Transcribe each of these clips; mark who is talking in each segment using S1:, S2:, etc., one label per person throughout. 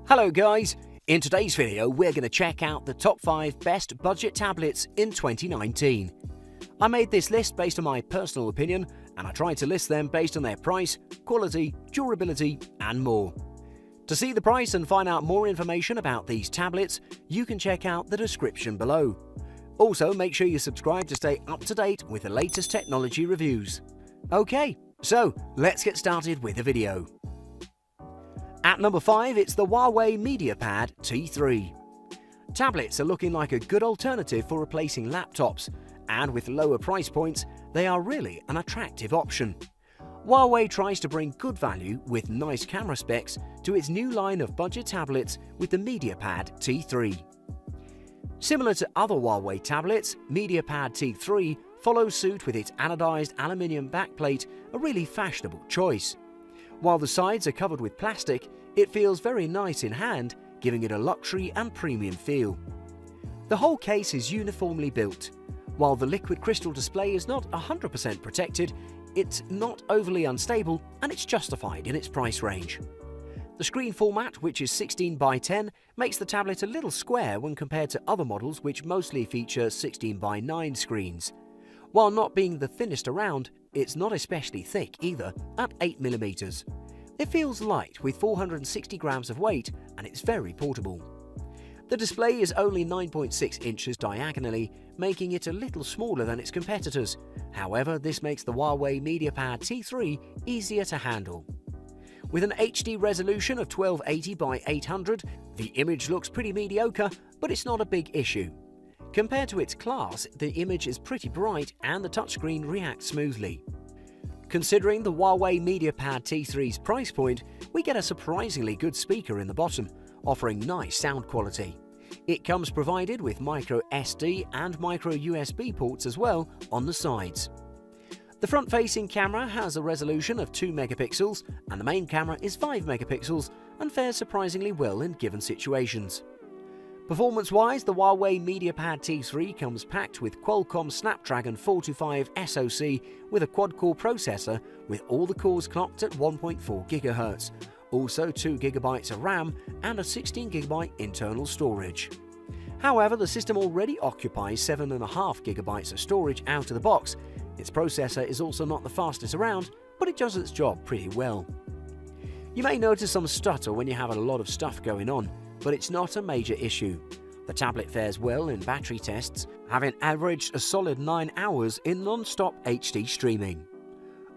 S1: Hello guys! In today's video we're going to check out the top 5 best budget tablets in 2019. I made this list based on my personal opinion and I tried to list them based on their price, quality, durability and more. To see the price and find out more information about these tablets, you can check out the description below. Also make sure you subscribe to stay up to date with the latest technology reviews. Okay, so let's get started with the video. At number 5, it's the Huawei MediaPad T3. Tablets are looking like a good alternative for replacing laptops, and with lower price points, they are really an attractive option. Huawei tries to bring good value with nice camera specs to its new line of budget tablets with the MediaPad T3. Similar to other Huawei tablets, MediaPad T3 follows suit with its anodized aluminium backplate, a really fashionable choice. While the sides are covered with plastic, it feels very nice in hand, giving it a luxury and premium feel. The whole case is uniformly built. While the liquid crystal display is not 100% protected, it's not overly unstable and it's justified in its price range. The screen format, which is 16:10, makes the tablet a little square when compared to other models which mostly feature 16:9 screens. While not being the thinnest around, it's not especially thick either, at 8mm. It feels light with 460 grams of weight and it's very portable. The display is only 9.6 inches diagonally, making it a little smaller than its competitors. However, this makes the Huawei MediaPad T3 easier to handle. With an HD resolution of 1280x800, the image looks pretty mediocre, but it's not a big issue. Compared to its class, the image is pretty bright and the touchscreen reacts smoothly. Considering the Huawei MediaPad T3's price point, we get a surprisingly good speaker in the bottom, offering nice sound quality. It comes provided with micro SD and micro USB ports as well on the sides. The front-facing camera has a resolution of 2 megapixels and the main camera is 5 megapixels and fares surprisingly well in given situations. Performance-wise, the Huawei MediaPad T3 comes packed with Qualcomm Snapdragon 425 SoC with a quad-core processor with all the cores clocked at 1.4 GHz, also 2 GB of RAM and a 16 GB internal storage. However, the system already occupies 7.5 GB of storage out of the box. Its processor is also not the fastest around, but it does its job pretty well. You may notice some stutter when you have a lot of stuff going on, but it's not a major issue. The tablet fares well in battery tests, having averaged a solid 9 hours in non-stop HD streaming.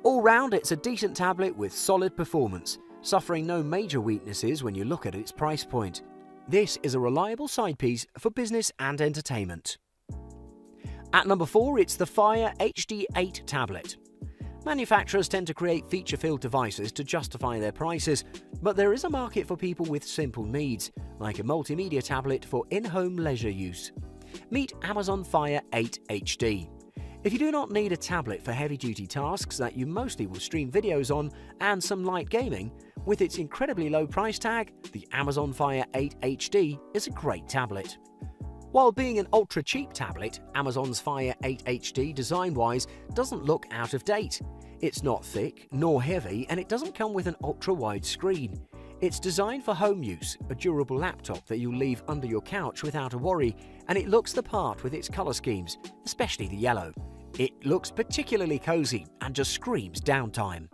S1: All round, it's a decent tablet with solid performance, suffering no major weaknesses when you look at its price point. This is a reliable side piece for business and entertainment. At number 4, it's the Fire HD8 tablet. Manufacturers tend to create feature-filled devices to justify their prices, but there is a market for people with simple needs, like a multimedia tablet for in-home leisure use. Meet Amazon Fire 8 HD. If you do not need a tablet for heavy-duty tasks that you mostly will stream videos on and some light gaming, with its incredibly low price tag, the Amazon Fire 8 HD is a great tablet. While being an ultra-cheap tablet, Amazon's Fire 8 HD design-wise doesn't look out of date. It's not thick nor heavy and it doesn't come with an ultra-wide screen. It's designed for home use, a durable laptop that you'll leave under your couch without a worry, and it looks the part with its color schemes, especially the yellow. It looks particularly cozy and just screams downtime.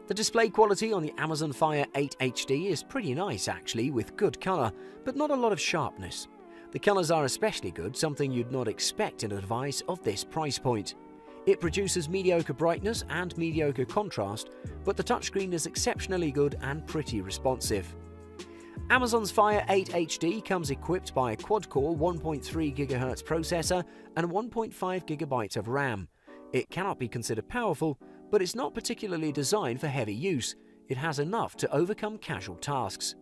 S1: The display quality on the Amazon Fire 8 HD is pretty nice actually, with good color, but not a lot of sharpness. The colors are especially good, something you'd not expect in a device of this price point. It produces mediocre brightness and mediocre contrast, but the touchscreen is exceptionally good and pretty responsive. Amazon's Fire 8 HD comes equipped by a quad-core 1.3 GHz processor and 1.5 GB of RAM. It cannot be considered powerful, but it's not particularly designed for heavy use. It has enough to overcome casual tasks.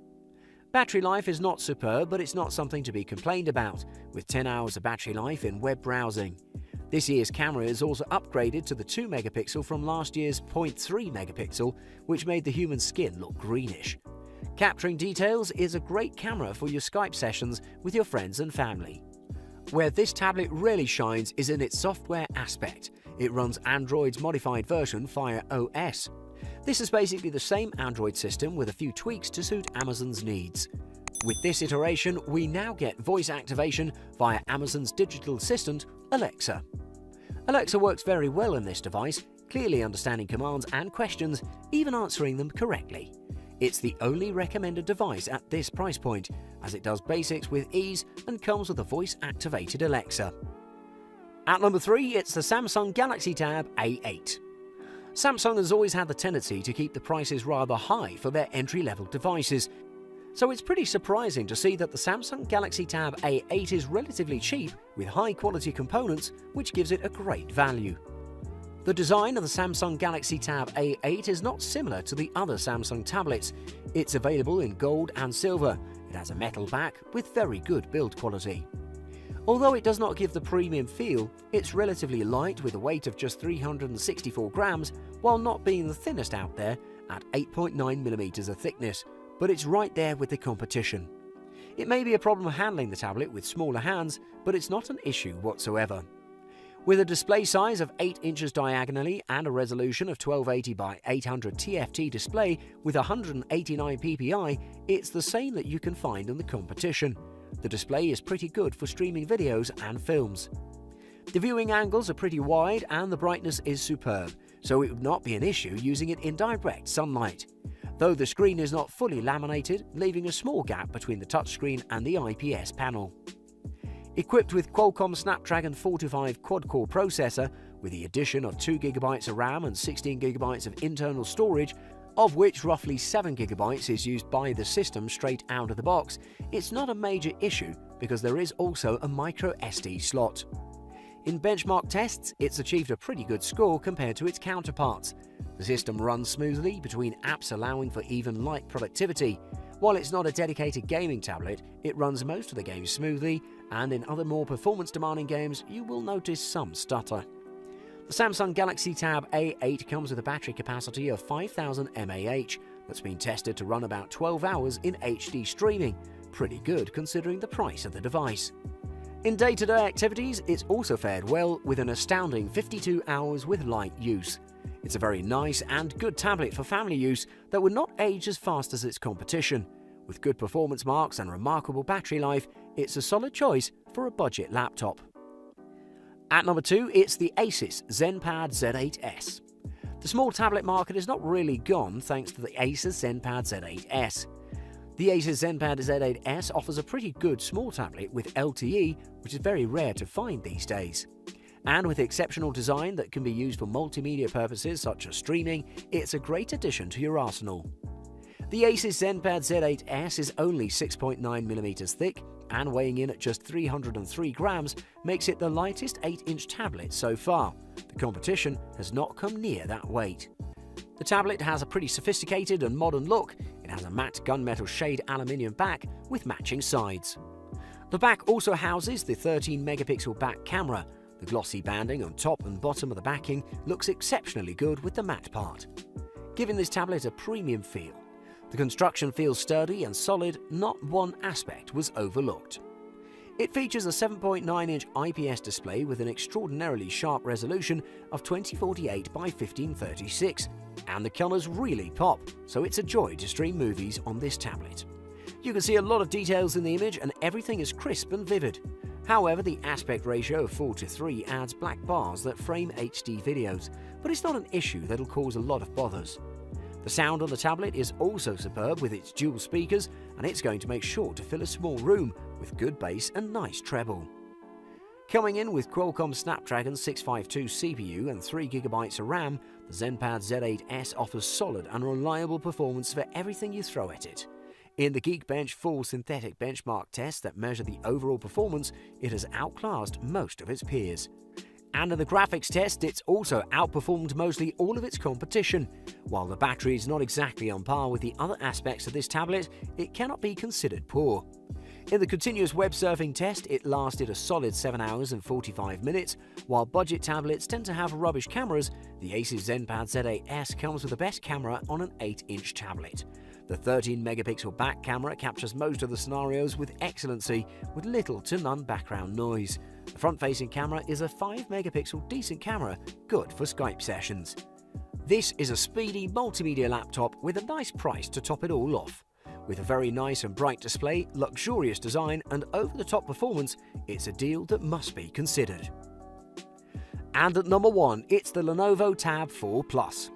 S1: Battery life is not superb, but it's not something to be complained about, with 10 hours of battery life in web browsing. This year's camera is also upgraded to the 2 megapixel from last year's 0.3 megapixel, which made the human skin look greenish. Capturing details is a great camera for your Skype sessions with your friends and family. Where this tablet really shines is in its software aspect. It runs Android's modified version Fire OS. This is basically the same Android system with a few tweaks to suit Amazon's needs. With this iteration, we now get voice activation via Amazon's digital assistant, Alexa. Alexa works very well in this device, clearly understanding commands and questions, even answering them correctly. It's the only recommended device at this price point, as it does basics with ease and comes with a voice-activated Alexa. At number 3, it's the Samsung Galaxy Tab A8. Samsung has always had the tendency to keep the prices rather high for their entry-level devices, so it's pretty surprising to see that the Samsung Galaxy Tab A8 is relatively cheap with high-quality components, which gives it a great value. The design of the Samsung Galaxy Tab A8 is not similar to the other Samsung tablets. It's available in gold and silver. It has a metal back with very good build quality. Although it does not give the premium feel, it's relatively light with a weight of just 364 grams, while not being the thinnest out there at 8.9mm of thickness, but it's right there with the competition. It may be a problem handling the tablet with smaller hands, but it's not an issue whatsoever. With a display size of 8 inches diagonally and a resolution of 1280 by 800 TFT display with 189 ppi, it's the same that you can find in the competition. The display is pretty good for streaming videos and films. The viewing angles are pretty wide and the brightness is superb, so it would not be an issue using it in direct sunlight. Though the screen is not fully laminated, leaving a small gap between the touchscreen and the IPS panel. Equipped with Qualcomm Snapdragon 425 quad-core processor, with the addition of 2GB of RAM and 16GB of internal storage, of which roughly 7GB is used by the system straight out of the box, it's not a major issue because there is also a micro SD slot. In benchmark tests, it's achieved a pretty good score compared to its counterparts. The system runs smoothly between apps, allowing for even light productivity. While it's not a dedicated gaming tablet, it runs most of the games smoothly, and in other more performance-demanding games, you will notice some stutter. The Samsung Galaxy Tab A8 comes with a battery capacity of 5000 mAh that's been tested to run about 12 hours in HD streaming. Pretty good considering the price of the device. In day-to-day activities, it's also fared well with an astounding 52 hours with light use. It's a very nice and good tablet for family use that would not age as fast as its competition. With good performance marks and remarkable battery life, it's a solid choice for a budget laptop. At number 2, it's the ASUS ZenPad Z8s. The small tablet market is not really gone thanks to the ASUS ZenPad Z8s. The ASUS ZenPad Z8s offers a pretty good small tablet with LTE, which is very rare to find these days. And with exceptional design that can be used for multimedia purposes such as streaming, it's a great addition to your arsenal. The ASUS ZenPad Z8s is only 6.9mm thick, and weighing in at just 303 grams makes it the lightest 8-inch tablet so far. The competition has not come near that weight. The tablet has a pretty sophisticated and modern look. It has a matte gunmetal shade aluminium back with matching sides. The back also houses the 13-megapixel back camera. The glossy banding on top and bottom of the backing looks exceptionally good with the matte part, giving this tablet a premium feel. The construction feels sturdy and solid, not one aspect was overlooked. It features a 7.9-inch IPS display with an extraordinarily sharp resolution of 2048 by 1536, and the colours really pop, so it's a joy to stream movies on this tablet. You can see a lot of details in the image and everything is crisp and vivid. However, the aspect ratio of 4:3 adds black bars that frame HD videos, but it's not an issue that'll cause a lot of bothers. The sound on the tablet is also superb with its dual speakers, and it's going to make sure to fill a small room with good bass and nice treble. Coming in with Qualcomm Snapdragon 652 CPU and 3GB of RAM, the ZenPad Z8s offers solid and reliable performance for everything you throw at it. In the Geekbench full synthetic benchmark tests that measure the overall performance, it has outclassed most of its peers. And in the graphics test, it's also outperformed mostly all of its competition. While the battery is not exactly on par with the other aspects of this tablet, it cannot be considered poor. In the continuous web surfing test, it lasted a solid 7 hours and 45 minutes. While budget tablets tend to have rubbish cameras, the ASUS ZenPad Z8s comes with the best camera on an 8-inch tablet. The 13-megapixel back camera captures most of the scenarios with excellency, with little to none background noise. The front-facing camera is a 5-megapixel decent camera, good for Skype sessions. This is a speedy multimedia laptop with a nice price to top it all off. With a very nice and bright display, luxurious design, and over-the-top performance, it's a deal that must be considered. And at number 1, it's the Lenovo Tab 4 Plus.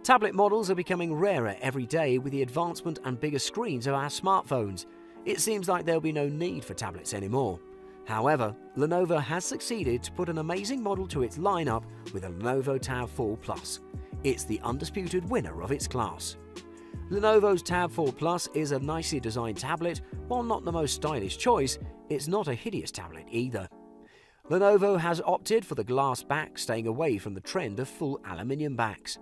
S1: Tablet models are becoming rarer every day with the advancement and bigger screens of our smartphones. It seems like there'll be no need for tablets anymore. However, Lenovo has succeeded to put an amazing model to its lineup with the Lenovo Tab 4 Plus. It's the undisputed winner of its class. Lenovo's Tab 4 Plus is a nicely designed tablet. While not the most stylish choice, it's not a hideous tablet either. Lenovo has opted for the glass back, staying away from the trend of full aluminium backs.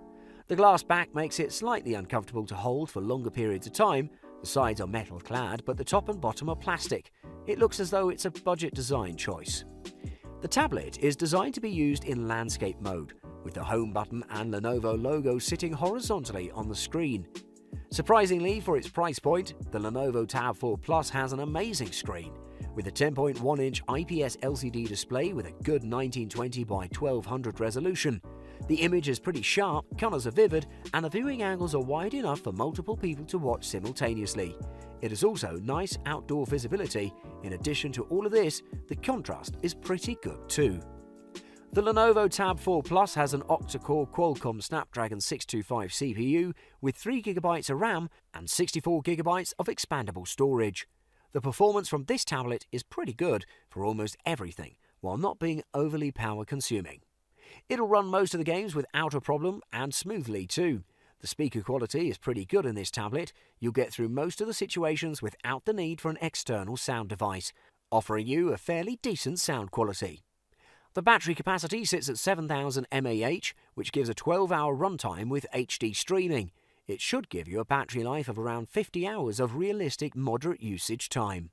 S1: The glass back makes it slightly uncomfortable to hold for longer periods of time. The sides are metal clad, but the top and bottom are plastic. It looks as though it's a budget design choice. The tablet is designed to be used in landscape mode, with the home button and Lenovo logo sitting horizontally on the screen. Surprisingly, for its price point, the Lenovo Tab 4 Plus has an amazing screen. With a 10.1-inch IPS LCD display with a good 1920 by 1200 resolution. The image is pretty sharp, colours are vivid, and the viewing angles are wide enough for multiple people to watch simultaneously. It is also nice outdoor visibility. In addition to all of this, the contrast is pretty good too. The Lenovo Tab 4 Plus has an octa-core Qualcomm Snapdragon 625 CPU with 3GB of RAM and 64GB of expandable storage. The performance from this tablet is pretty good for almost everything, while not being overly power-consuming. It'll run most of the games without a problem and smoothly too. The speaker quality is pretty good in this tablet. You'll get through most of the situations without the need for an external sound device, offering you a fairly decent sound quality. The battery capacity sits at 7000 mAh, which gives a 12-hour runtime with HD streaming. It should give you a battery life of around 50 hours of realistic moderate usage time.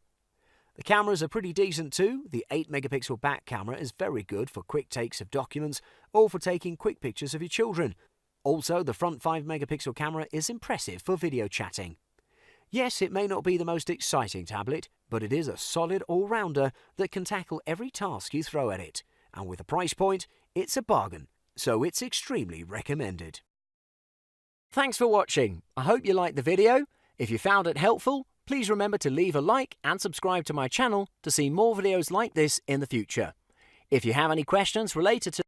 S1: The cameras are pretty decent too. The 8-megapixel back camera is very good for quick takes of documents or for taking quick pictures of your children. Also, the front 5-megapixel camera is impressive for video chatting. Yes, it may not be the most exciting tablet, but it is a solid all-rounder that can tackle every task you throw at it. And with a price point, it's a bargain, so it's extremely recommended. Thanks for watching. I hope you liked the video. If you found it helpful, please remember to leave a like and subscribe to my channel to see more videos like this in the future. If you have any questions related to